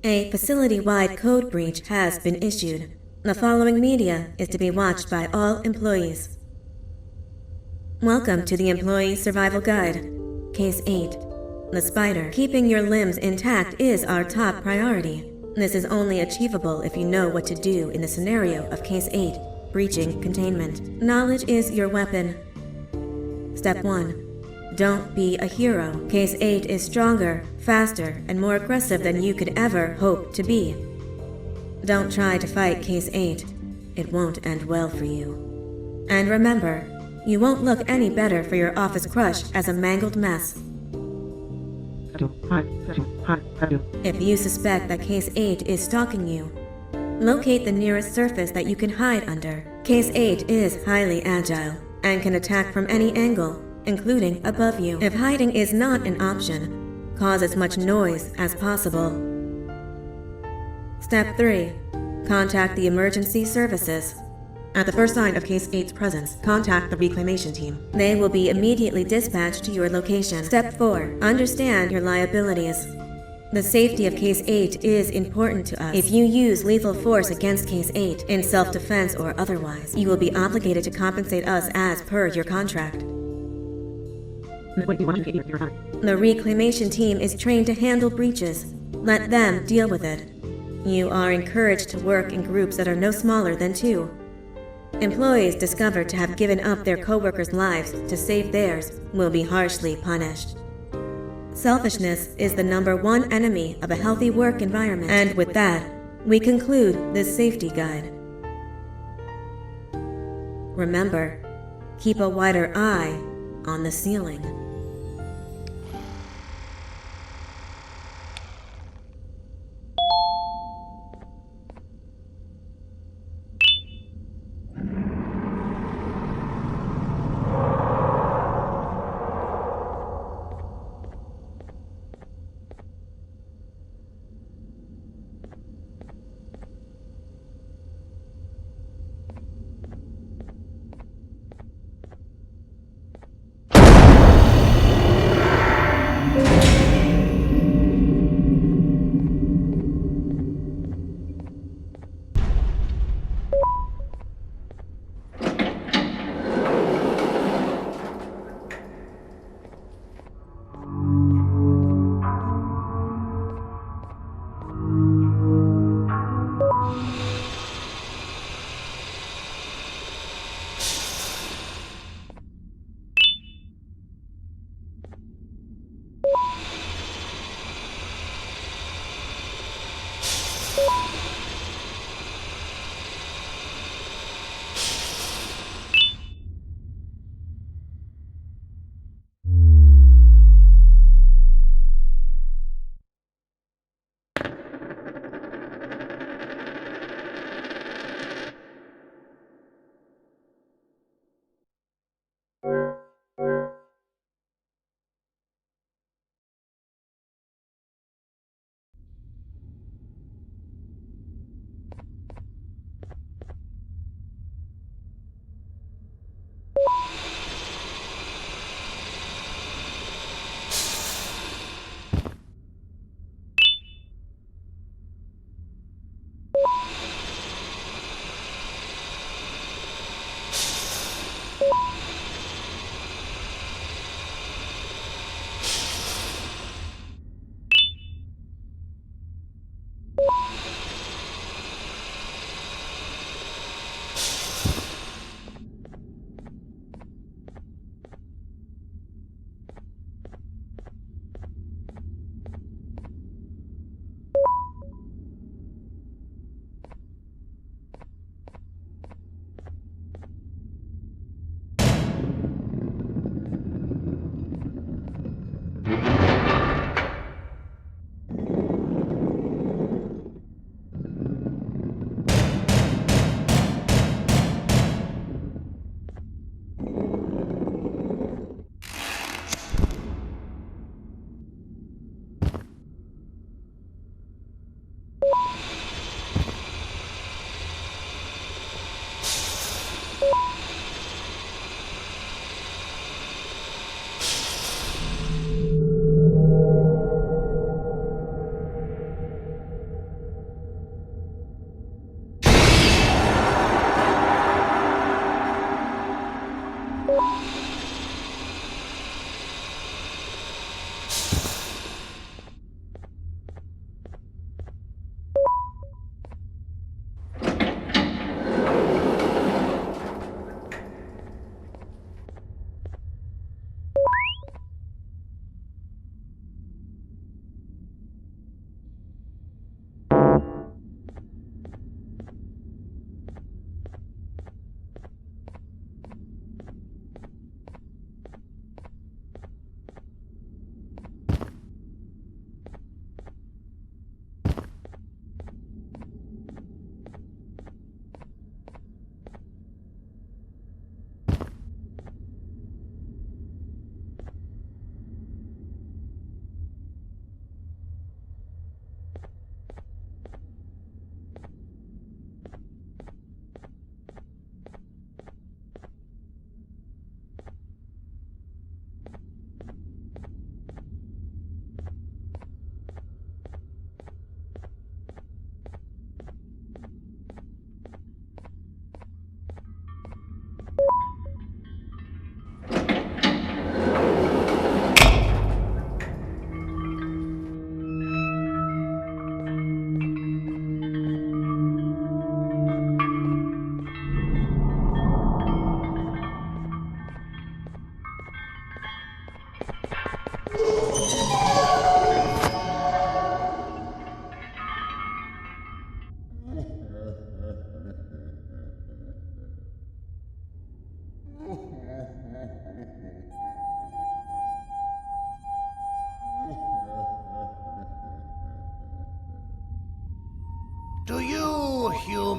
A facility-wide code breach has been issued. The following media is to be watched by all employees. Welcome to the Employee Survival Guide. Case 8. The spider. Keeping your limbs intact is our top priority. This is only achievable if you know what to do in the scenario of Case 8, breaching containment. Knowledge is your weapon. Step 1. Don't be a hero. Case 8 is stronger, faster, and more aggressive than you could ever hope to be. Don't try to fight Case 8. It won't end well for you. And remember, you won't look any better for your office crush as a mangled mess. If you suspect that Case 8 is stalking you, locate the nearest surface that you can hide under. Case 8 is highly agile and can attack from any angle, including above you. If hiding is not an option, cause as much noise as possible. Step 3. Contact the emergency services. At the first sign of Case 8's presence, contact the reclamation team. They will be immediately dispatched to your location. Step 4. Understand your liabilities. The safety of Case 8 is important to us. If you use lethal force against Case 8, in self-defense or otherwise, you will be obligated to compensate us as per your contract. The reclamation team is trained to handle breaches. Let them deal with it. You are encouraged to work in groups that are no smaller than 2. Employees discovered to have given up their co-workers' lives to save theirs will be harshly punished. Selfishness is the #1 enemy of a healthy work environment. And with that, we conclude this safety guide. Remember, keep a wider eye on the ceiling.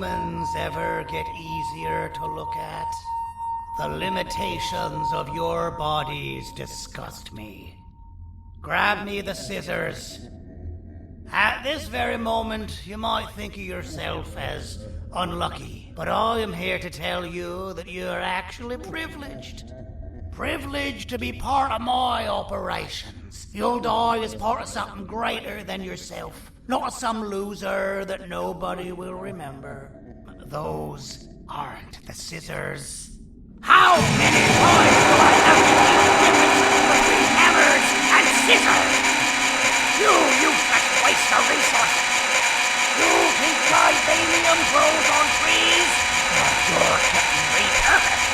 humans ever get easier to look at? The limitations of your bodies disgust me. Grab me the scissors. At this very moment, you might think of yourself as unlucky, but I am here to tell you that you are actually privileged. Privileged to be part of my operations. You'll die as part of something greater than yourself, not as some loser that nobody will remember. Those aren't the scissors. How many times do I have to keep difference between hammers and scissors? You useless waste of resources! You think titanium grows on trees? But you're getting repurposed.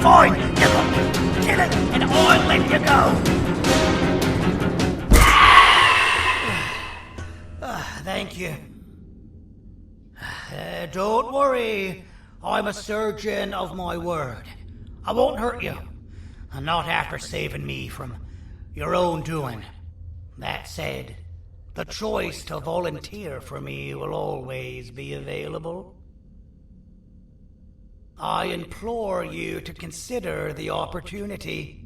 Fine, you got me. Kill it, and I'll let you go. Thank you. Don't worry. I'm a surgeon of my word. I won't hurt you. And not after saving me from your own doing. That said, the choice to volunteer for me will always be available. I implore you to consider the opportunity.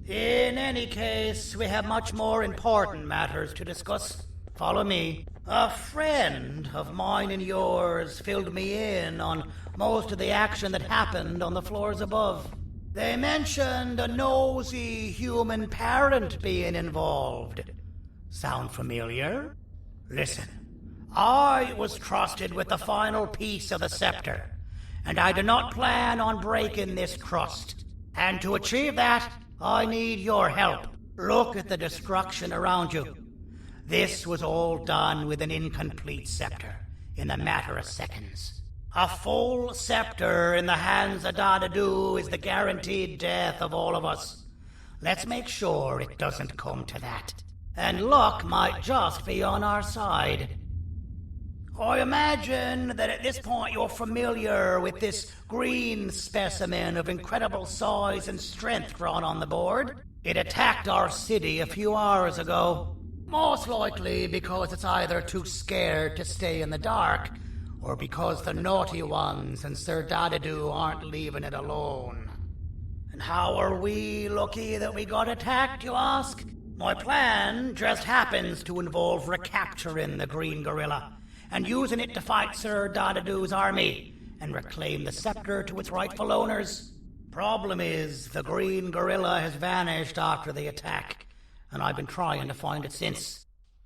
In any case, we have much more important matters to discuss. Follow me. A friend of mine and yours filled me in on most of the action that happened on the floors above. They mentioned a nosy human parent being involved. Sound familiar? Listen, I was trusted with the final piece of the scepter, and I do not plan on breaking this trust. And to achieve that, I need your help. Look at the destruction around you. This was all done with an incomplete scepter, in a matter of seconds. A full scepter in the hands of Dadadu is the guaranteed death of all of us. Let's make sure it doesn't come to that. And luck might just be on our side. I imagine that at this point you're familiar with this green specimen of incredible size and strength drawn on the board. It attacked our city a few hours ago. Most likely because it's either too scared to stay in the dark, or because the naughty ones and Sir Dadadu aren't leaving it alone. And how are we lucky that we got attacked, you ask? My plan just happens to involve recapturing the green gorilla and using it to fight Sir Dadadu's army and reclaim the scepter to its rightful owners. Problem is, the green gorilla has vanished after the attack, and I've been trying to find it since.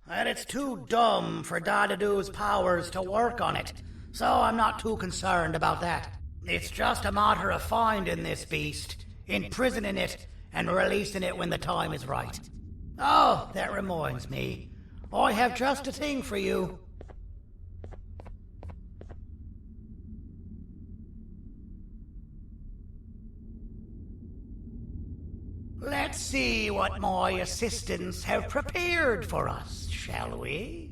And it's too dumb for Dadadu's powers to work on it, so I'm not too concerned about that. It's just a matter of finding this beast, imprisoning it, and releasing it when the time is right. Oh, that reminds me. I have just a thing for you. Let's see what my assistants have prepared for us, shall we?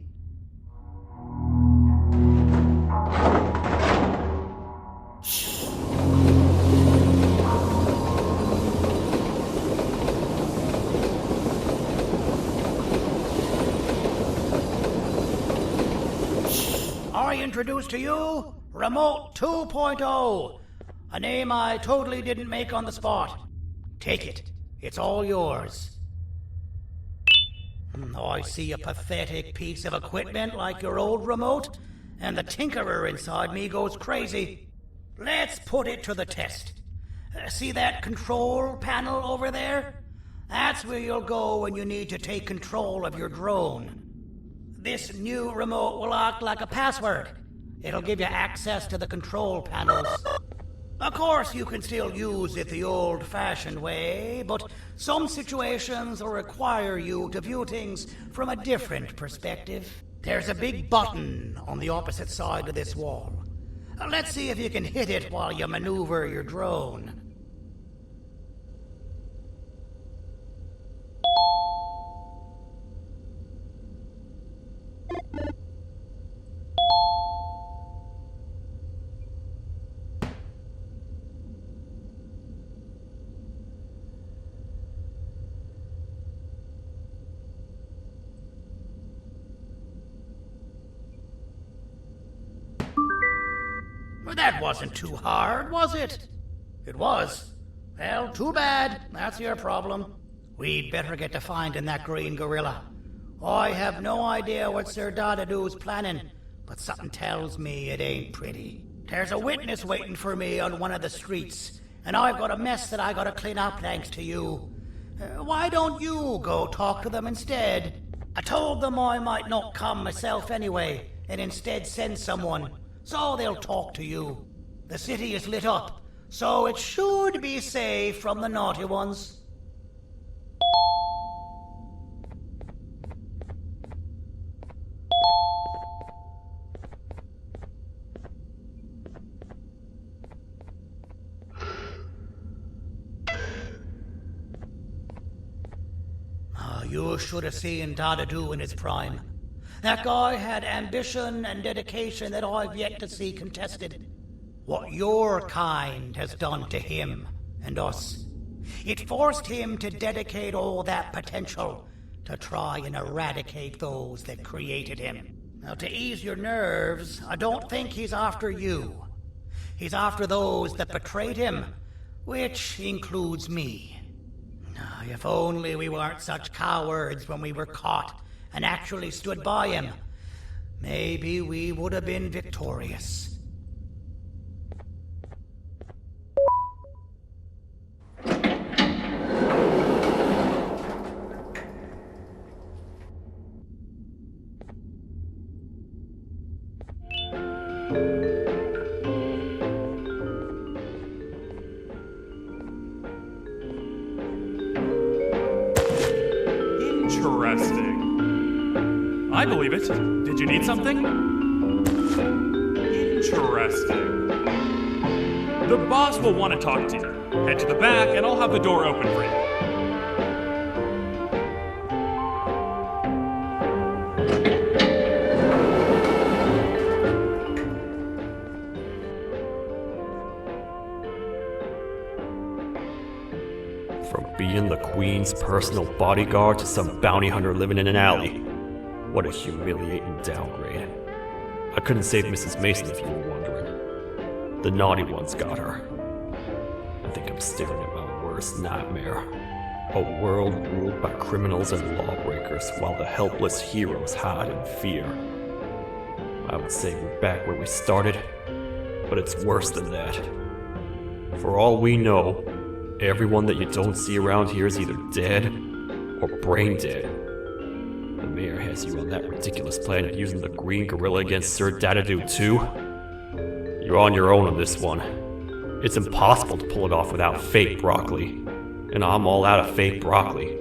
I introduce to you Remote 2.0, a name I totally didn't make on the spot. Take it. It's all yours. I see a pathetic piece of equipment like your old remote, and the tinkerer inside me goes crazy. Let's put it to the test. See that control panel over there? That's where you'll go when you need to take control of your drone. This new remote will act like a password. It'll give you access to the control panels. Of course, you can still use it the old-fashioned way, but some situations will require you to view things from a different perspective. There's a big button on the opposite side of this wall. Let's see if you can hit it while you maneuver your drone. That wasn't too hard, was it? It was. Well, too bad. That's your problem. We'd better get to finding that green gorilla. I have no idea what Sir Dadadoo's planning, but something tells me it ain't pretty. There's a witness waiting for me on one of the streets, and I've got a mess that I gotta clean up thanks to you. Why don't you go talk to them instead? I told them I might not come myself anyway, and instead send someone, so they'll talk to you. The city is lit up, so it should be safe from the naughty ones. You should have seen Dadadoo in his prime. That guy had ambition and dedication that I've yet to see contested. What your kind has done to him and us. It forced him to dedicate all that potential to try and eradicate those that created him. Now, to ease your nerves, I don't think he's after you. He's after those that betrayed him, which includes me. If only we weren't such cowards when we were caught and actually stood by him, maybe we would have been victorious. Interesting. I believe it. Did you need something? Interesting. The boss will want to talk to you. Head to the back and I'll have the door open for you. From being the Queen's personal bodyguard to some bounty hunter living in an alley. What a humiliating downgrade. I couldn't save Mrs. Mason if you were wondering. The naughty ones got her. I think I'm staring at my worst nightmare. A world ruled by criminals and lawbreakers while the helpless heroes hide in fear. I would say we're back where we started, but it's worse than that. For all we know, everyone that you don't see around here is either dead or brain dead. The mayor has you on that ridiculous plan of using the green gorilla against Sir Dadadoo too. You're on your own on this one. It's impossible to pull it off without fake broccoli, and I'm all out of fake broccoli.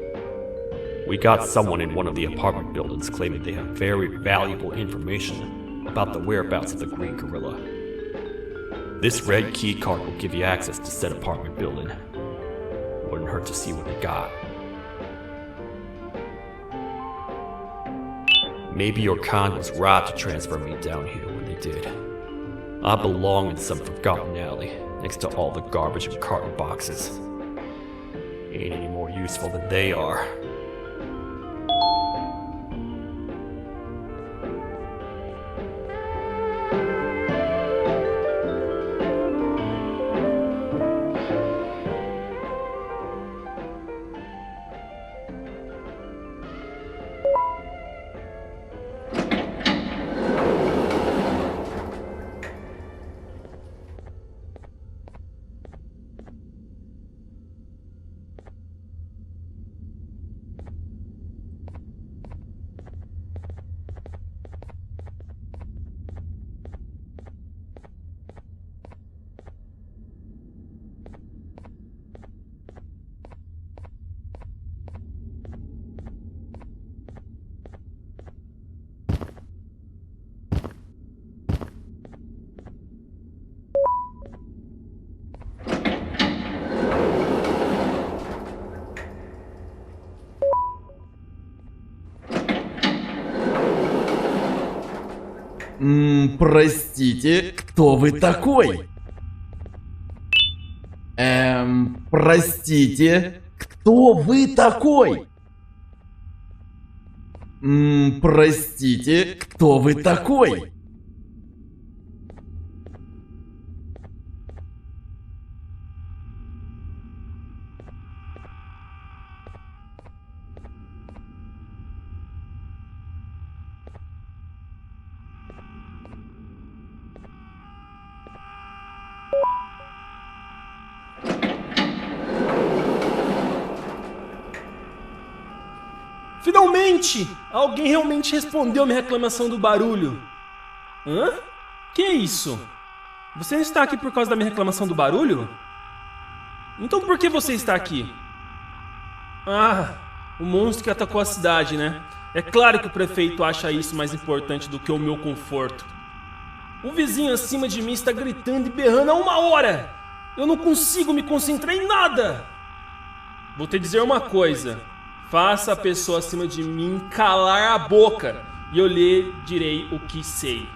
We got someone in one of the apartment buildings claiming they have very valuable information about the whereabouts of the Green Gorilla. This red key card will give you access to said apartment building. Wouldn't hurt to see what they got. Maybe your con was robbed to transfer me down here when they did. I belong in some forgotten alley, next to all the garbage and carton boxes. Ain't any more useful than they are. Простите, кто вы такой? Простите, кто вы такой? Простите, кто вы такой? Finalmente! Alguém realmente respondeu minha reclamação do barulho. Hã? Que é isso? Você não está aqui por causa da minha reclamação do barulho? Então por que você está aqui? Ah, o monstro que atacou a cidade, né? É claro que o prefeito acha isso mais importante do que o meu conforto. O vizinho acima de mim está gritando e berrando há 1 hora! Eu não consigo me concentrar em nada! Vou te dizer uma coisa. Faça a pessoa acima de mim calar a boca e eu lhe direi o que sei.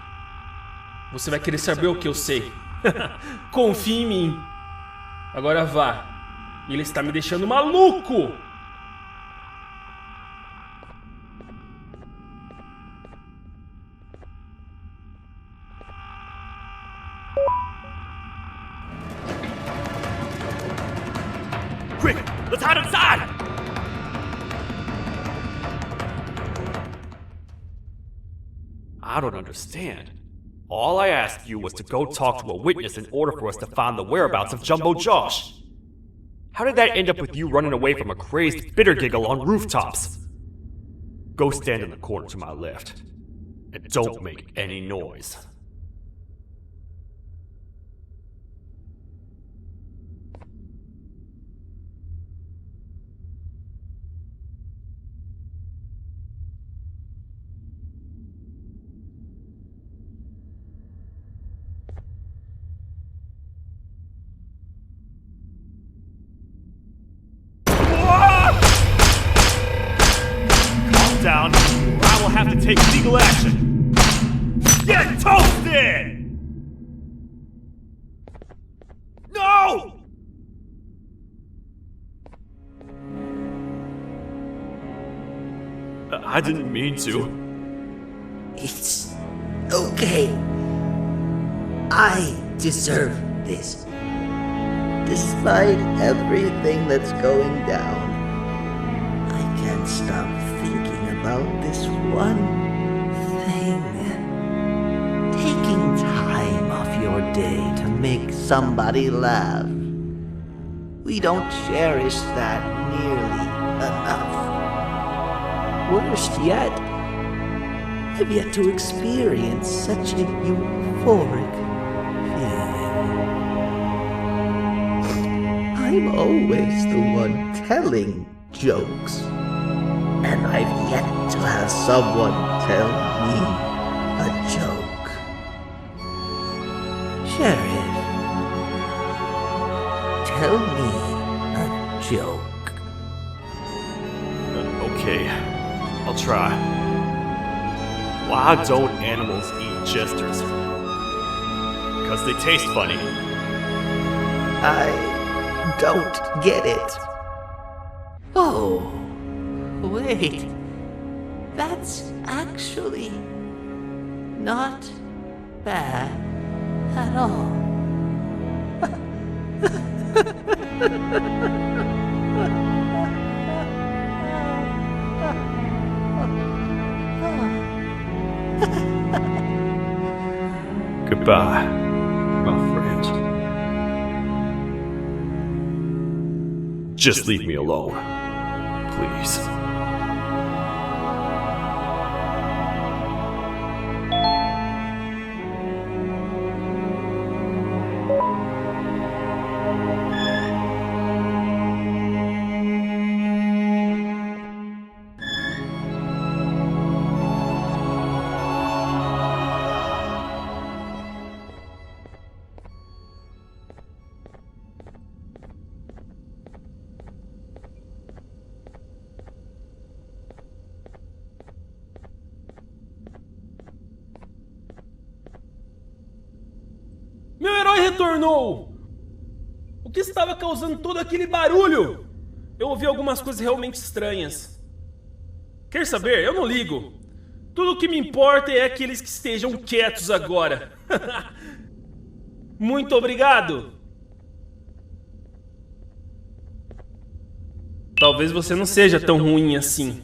Você vai querer saber o que eu sei. Confie em mim. Agora vá. Ele está me deixando maluco. Quick, let's hide inside! I don't understand. All I asked you was to go talk to a witness in order for us to find the whereabouts of Jumbo Josh. How did that end up with you running away from a crazed bitter giggle on rooftops? Go stand in the corner to my left. And don't make any noise. Down, or I will have to take legal action. Get toasted! No! I didn't mean to. It's okay. I deserve this. Despite everything that's going down, I can't stop thinking about this one thing. Taking time off your day to make somebody laugh. We don't cherish that nearly enough. Worst yet, I've yet to experience such a euphoric feeling. I'm always the one telling jokes. I've yet to have someone tell me a joke. Sheriff, tell me a joke. Okay, I'll try. Why don't animals eat jesters? Because they taste funny. I don't get it. Oh, wait. That's actually not bad at all. Goodbye, my friend. Just leave me alone, please. Meu herói retornou! O que estava causando todo aquele barulho? Eu ouvi algumas coisas realmente estranhas. Quer saber? Eu não ligo. Tudo o que me importa é aqueles que estejam quietos agora. Muito obrigado! Talvez você não seja tão ruim assim.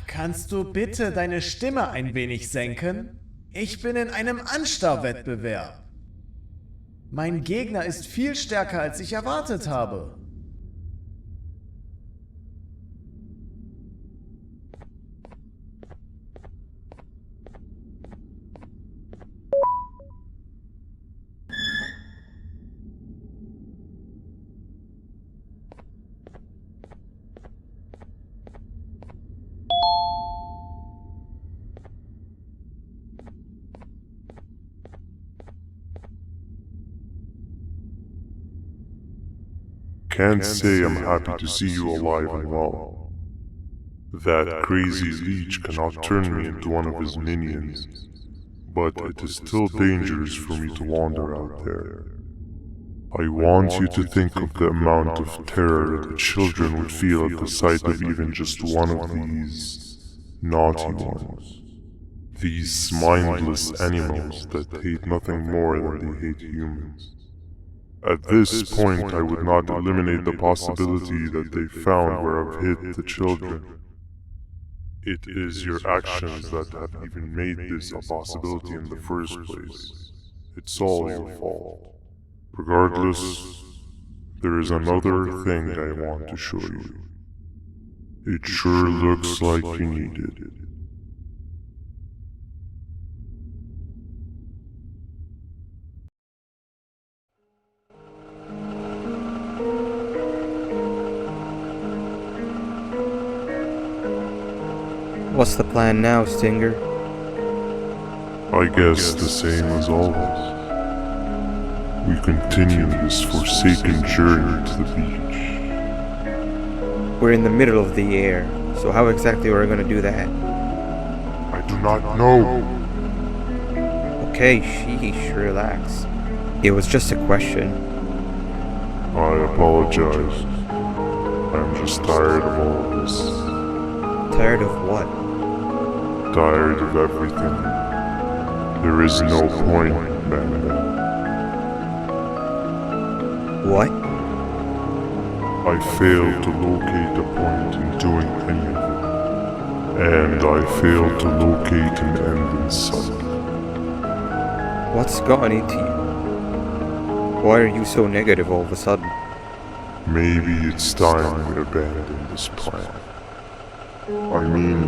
Kannst du bitte deine Stimme ein wenig senken? Ich bin in einem Anstarrwettbewerb. Mein Gegner ist viel stärker, als ich erwartet habe. Can't say I'm happy to see you alive and well. That crazy leech cannot turn me into one of his minions, but it is still dangerous for me to wander out there. I want you to think of the amount of terror the children would feel at the sight of even just one of these naughty ones. These mindless animals that hate nothing more than they hate humans. At this point, I would not eliminate the possibility that they found where I've hid the children. It is your actions that have even made this a possibility in the first place. It's all your fault. Regardless, there is another thing I want to show you. It sure looks like you need it. What's the plan now, Stinger? I guess the same as always. we continue this forsaken journey to the beach. We're in the middle of the air, so how exactly are we gonna do that? I do not know. Okay, sheesh, relax. It was just a question. I apologize. I'm just tired of all of this. Tired of what? Tired of everything. There is no point, BanBan. What? I failed to locate a point in doing any of it. And I failed to locate an end in sight. What's gotten into you? Why are you so negative all of a sudden? Maybe it's time we abandon this plan. I mean,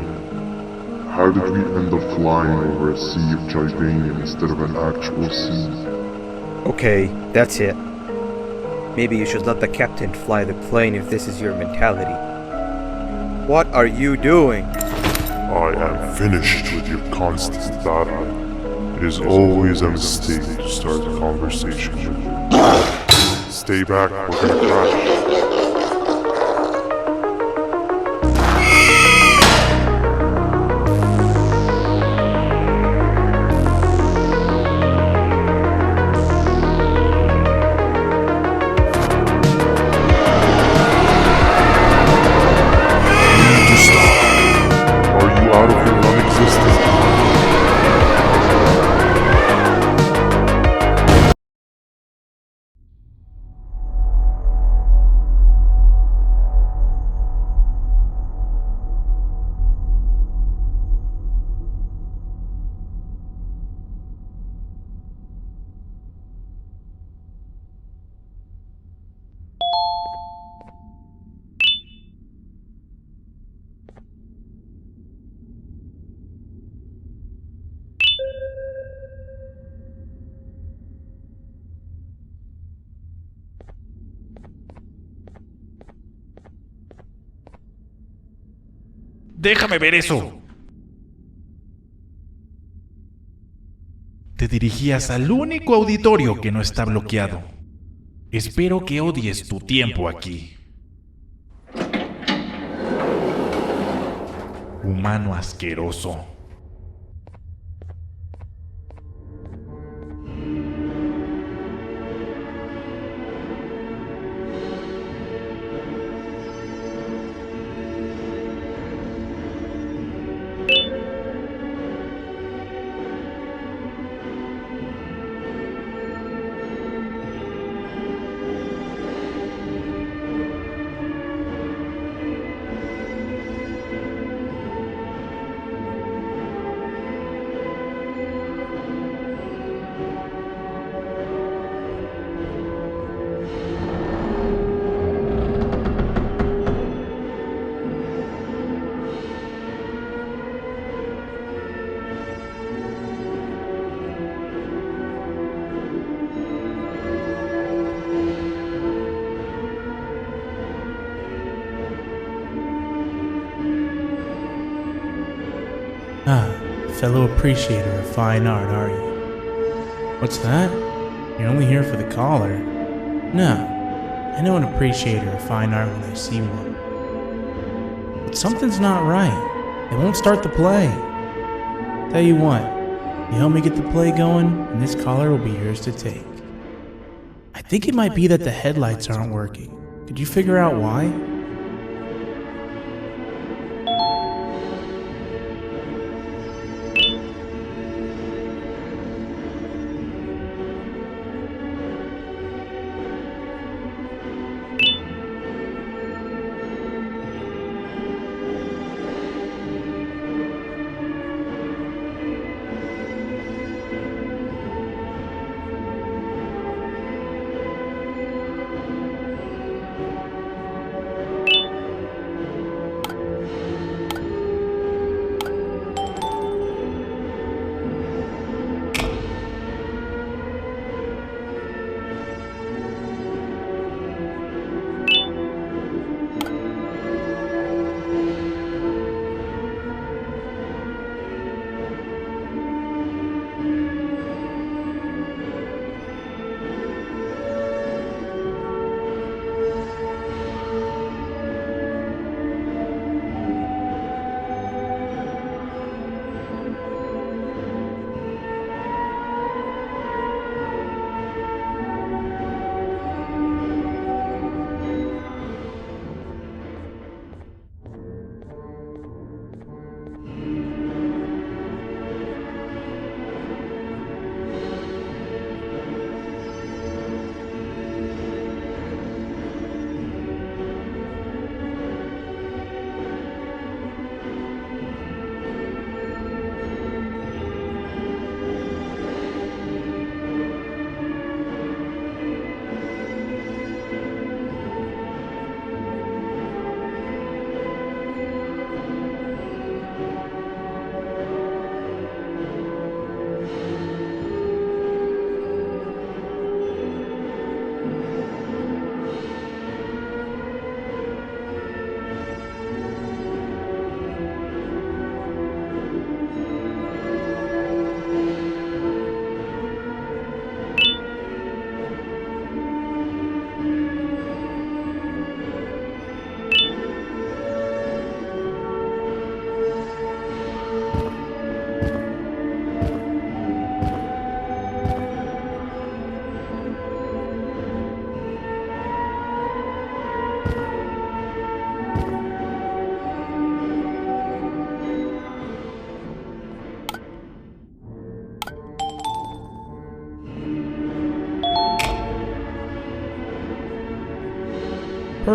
how did we end up flying over a sea of Jivanium instead of an actual sea? Okay, that's it. Maybe you should let the captain fly the plane if this is your mentality. What are you doing? I am finished with your constant battling. It is always a mistake to start a conversation with you. Stay back, we're gonna crash. Out of your non-existent Déjame ver eso. Te dirigías al único auditorio que no está bloqueado. Espero que odies tu tiempo aquí. Humano asqueroso. Fellow appreciator of fine art, are you? What's that? You're only here for the collar? No, I know an appreciator of fine art when I see one. But something's not right. They won't start the play. Tell you what, you help me get the play going, and this collar will be yours to take. I think it might be that the headlights aren't working. Could you figure out why?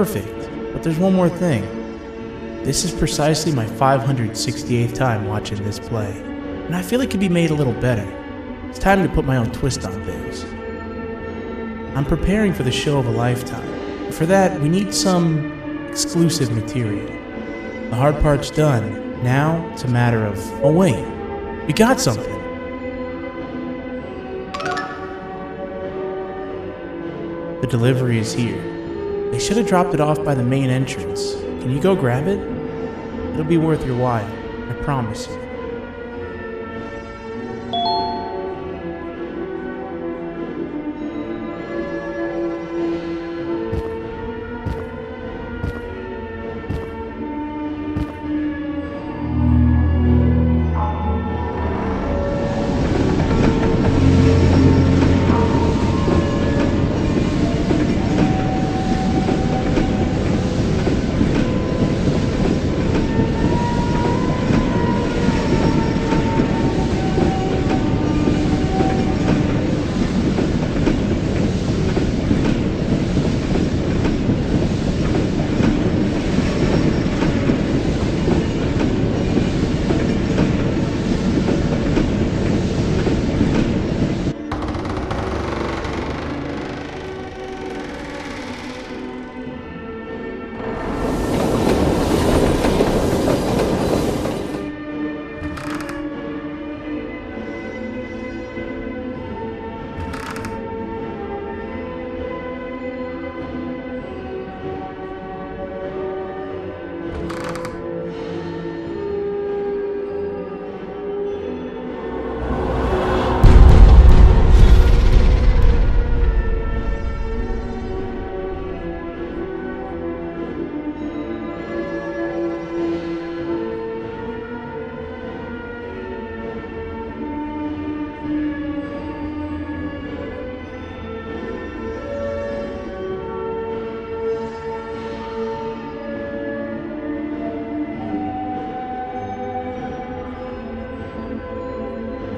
perfect, but there's one more thing. This is precisely my 568th time watching this play, and I feel it could be made a little better. It's time to put my own twist on things. I'm preparing for the show of a lifetime, and for that we need some exclusive material. The hard part's done. Now it's a matter of, oh wait, we got something. The delivery is here. They should have dropped it off by the main entrance. Can you go grab it? It'll be worth your while, I promise you.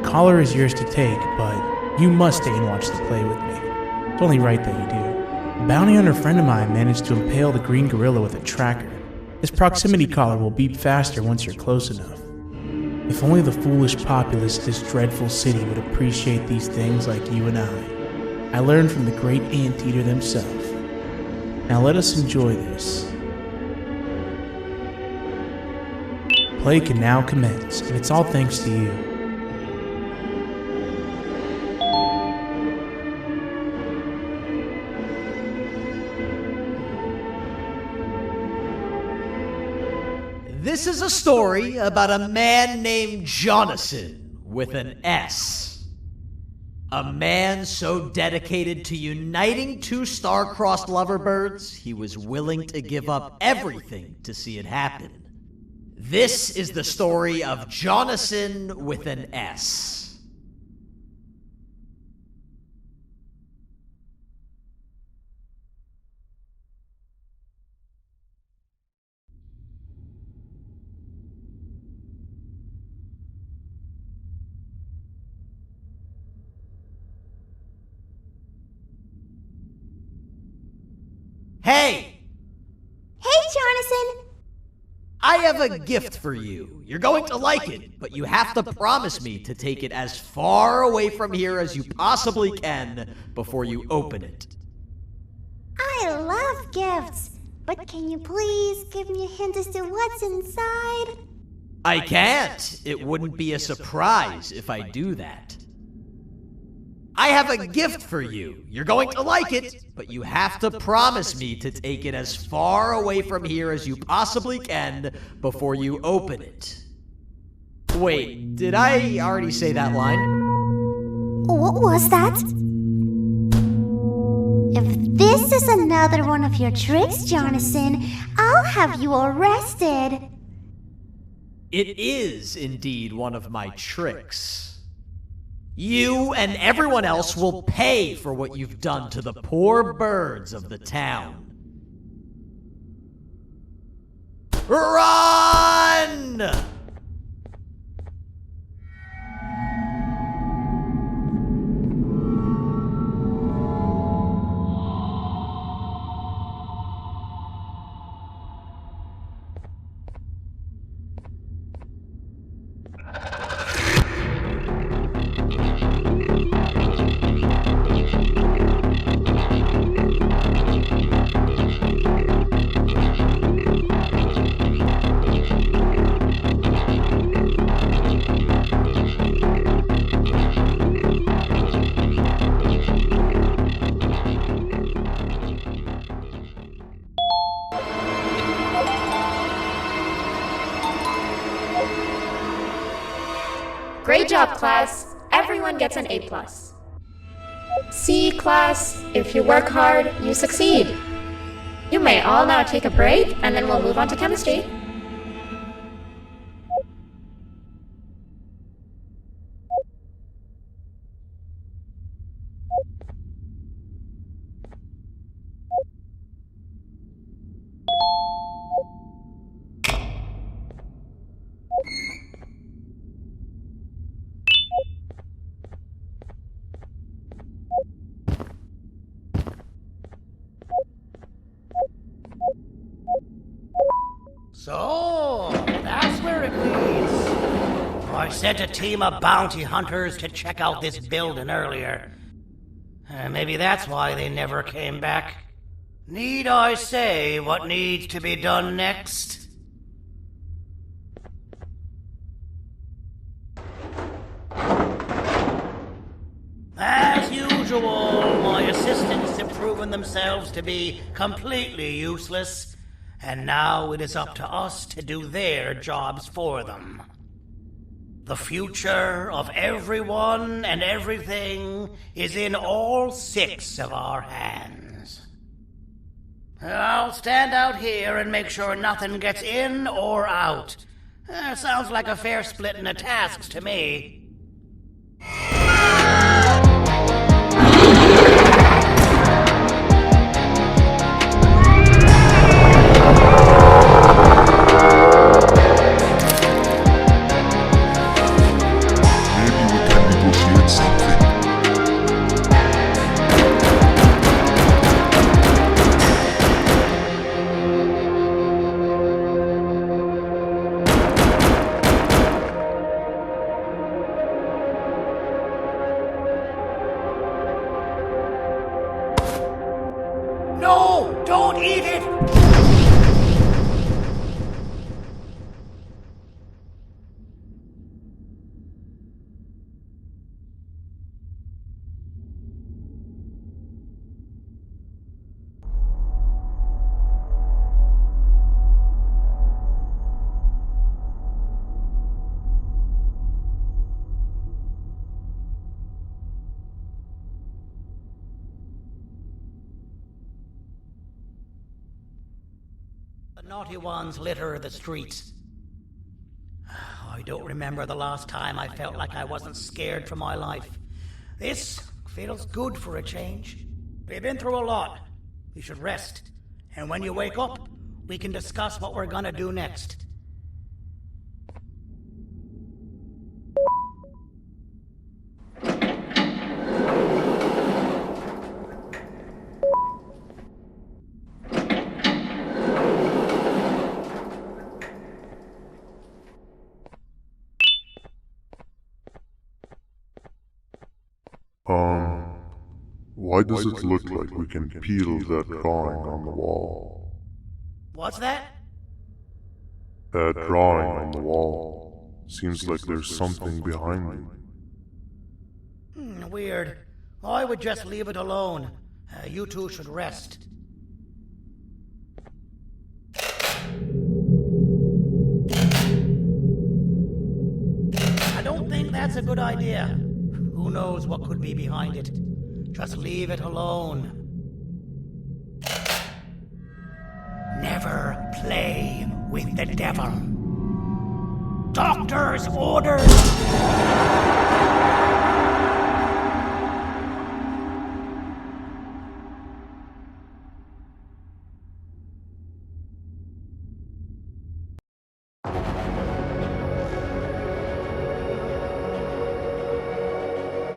Collar is yours to take, but you must stay and watch the play with me. It's only right that you do. A bounty hunter friend of mine managed to impale the green gorilla with a tracker. His proximity collar will beep faster once you're close enough. If only the foolish populace of this dreadful city would appreciate these things like you and I. I learned from the great anteater themselves. Now let us enjoy this. Play can now commence, and it's all thanks to you. This is a story about a man named Jonathan with an S. A man so dedicated to uniting two star-crossed loverbirds, he was willing to give up everything to see it happen. This is the story of Jonathan with an S. Hey! Hey, Jonathan! I have a gift for you. You're going to like it, but you have to promise me to take it as far away from here as you possibly can before you open it. I love gifts, but can you please give me a hint as to what's inside? I can't. It wouldn't be a surprise if I do that. I have a gift for you. You're going to like it, but you have to promise me to take it as far away from here as you possibly can before you open it. Wait, did I already say that line? What was that? If this is another one of your tricks, Jonathan, I'll have you arrested. It is indeed one of my tricks. You and everyone else will pay for what you've done to the poor birds of the town. Run! Great job, class. Everyone gets an A+. C, class. If you work hard, you succeed. You may all now take a break, and then we'll move on to chemistry. So, that's where it leads. I sent a team of bounty hunters to check out this building earlier. Maybe that's why they never came back. Need I say what needs to be done next? As usual, my assistants have proven themselves to be completely useless, and now it is up to us to do their jobs for them. The future of everyone and everything is in all 6 of our hands. I'll stand out here and make sure nothing gets in or out. Sounds like a fair splitting of tasks to me. No! Don't eat it! The naughty ones litter the streets. I don't remember the last time I felt like I wasn't scared for my life. This feels good for a change. We've been through a lot. We should rest. And when you wake up, we can discuss what we're gonna do next. Why does it look like we can peel that drawing on the wall? What's that? That drawing on the wall. Seems like there's something behind it. Weird. I would just leave it alone. You two should rest. I don't think that's a good idea. Who knows what could be behind it? Just leave it alone. Never play with the devil. Doctor's orders!